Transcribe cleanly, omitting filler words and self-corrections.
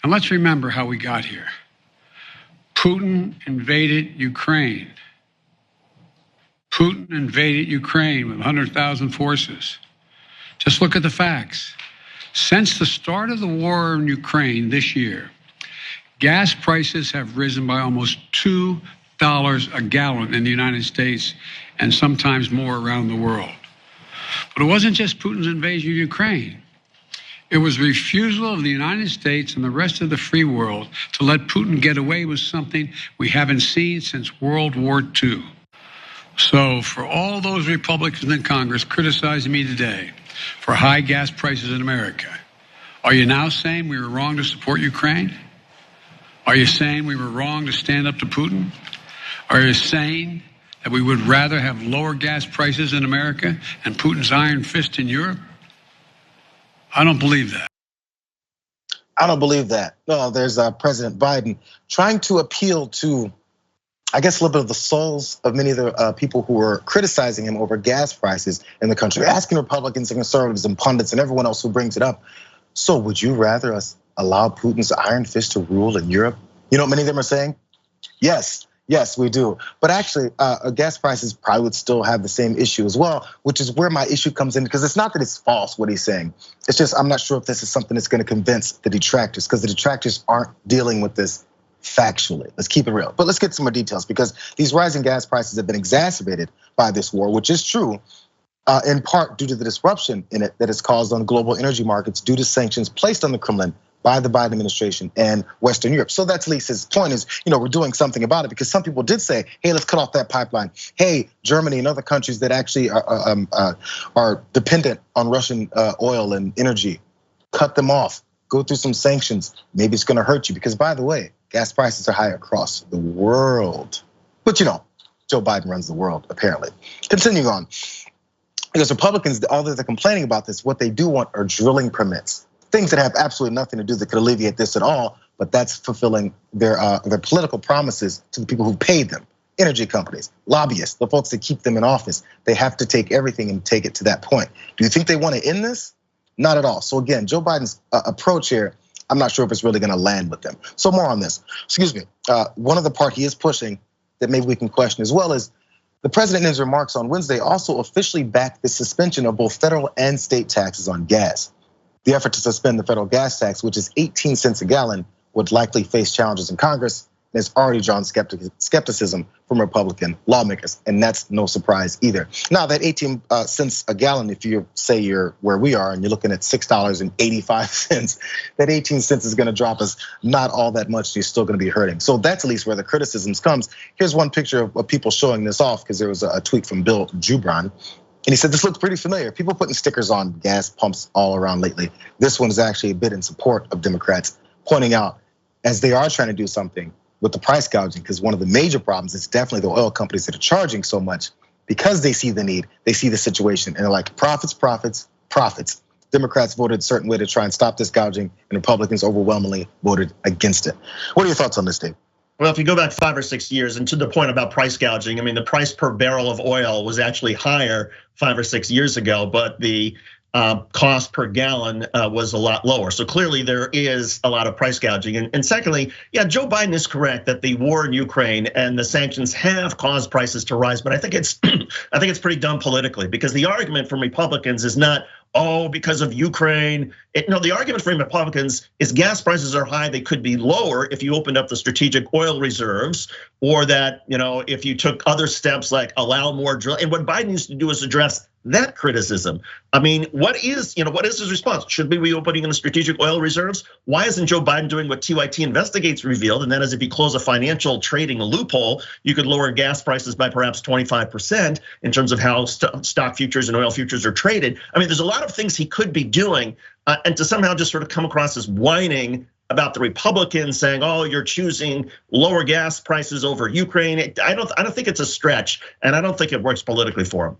And let's remember how we got here. Putin invaded Ukraine. Putin invaded Ukraine with 100,000 forces. Just look at the facts. Since the start of the war in Ukraine this year, gas prices have risen by almost $2 a gallon in the United States and sometimes more around the world. But it wasn't just Putin's invasion of Ukraine. It was the refusal of the United States and the rest of the free world to let Putin get away with something we haven't seen since World War II. So for all those Republicans in Congress criticizing me today for high gas prices in America, are you now saying we were wrong to support Ukraine? Are you saying we were wrong to stand up to Putin? Are you saying that we would rather have lower gas prices in America and Putin's iron fist in Europe? I don't believe that. I don't believe that. No, there's President Biden trying to appeal to, I guess, a little bit of the souls of many of the people who were criticizing him over gas prices in the country, asking Republicans and conservatives and pundits and everyone else who brings it up. So would you rather us allow Putin's iron fist to rule in Europe? You know what many of them are saying? Yes, we do. But actually, gas prices probably would still have the same issue as well, which is where my issue comes in, because it's not that it's false what he's saying. It's just I'm not sure if this is something that's gonna convince the detractors, because the detractors aren't dealing with this factually. Let's keep it real. But let's get some more details, because these rising gas prices have been exacerbated by this war, which is true, in part due to the disruption in it that it's caused on global energy markets due to sanctions placed on the Kremlin by the Biden administration and Western Europe. So that's Lisa's point is, we're doing something about it, because some people did say, hey, let's cut off that pipeline. Hey, Germany and other countries that actually are dependent on Russian oil and energy, cut them off, go through some sanctions. Maybe it's gonna hurt you, because by the way, gas prices are high across the world. But Joe Biden runs the world, apparently. Continuing on, because Republicans, although they're complaining about this, what they do want are drilling permits. Things that have absolutely nothing to do that could alleviate this at all, but that's fulfilling their political promises to the people who paid them. Energy companies, lobbyists, the folks that keep them in office. They have to take everything and take it to that point. Do you think they want to end this? Not at all. So again, Joe Biden's approach here, I'm not sure if it's really gonna land with them. So more on this, excuse me. One of the part he is pushing that maybe we can question as well is the president in his remarks on Wednesday also officially backed the suspension of both federal and state taxes on gas. The effort to suspend the federal gas tax, which is 18 cents a gallon, would likely face challenges in Congress, and it's already drawn skepticism from Republican lawmakers, and that's no surprise either. Now that 18 cents a gallon, if you say you're where we are and you're looking at $6.85, that 18 cents is gonna drop us not all that much, you're still gonna be hurting. So that's at least where the criticisms comes. Here's one picture of people showing this off, because there was a tweet from Bill Jubran. And he said, this looks pretty familiar. People putting stickers on gas pumps all around lately. This one is actually a bit in support of Democrats, pointing out as they are trying to do something with the price gouging, because one of the major problems is definitely the oil companies that are charging so much because they see the need, they see the situation, and they're like, profits, profits, profits. Democrats voted a certain way to try and stop this gouging, and Republicans overwhelmingly voted against it. What are your thoughts on this, Dave? Well, if you go back 5 or 6 years, and to the point about price gouging, I mean, the price per barrel of oil was actually higher 5 or 6 years ago, but the cost per gallon was a lot lower. So clearly there is a lot of price gouging. And secondly, yeah, Joe Biden is correct that the war in Ukraine and the sanctions have caused prices to rise, but I think it's pretty dumb politically, because the argument from Republicans is not, because of Ukraine. No, the argument from Republicans is gas prices are high, they could be lower if you opened up the strategic oil reserves, or that, if you took other steps like allow more drill. And what Biden needs to do is address that criticism. I mean, what is his response? Should we be opening in the strategic oil reserves? Why isn't Joe Biden doing what TYT Investigates revealed? And that is, if you close a financial trading loophole, you could lower gas prices by perhaps 25% in terms of how stock futures and oil futures are traded. I mean, there's a lot of things he could be doing, and to somehow just sort of come across as whining about the Republicans saying, you're choosing lower gas prices over Ukraine. I don't think it's a stretch, and I don't think it works politically for him.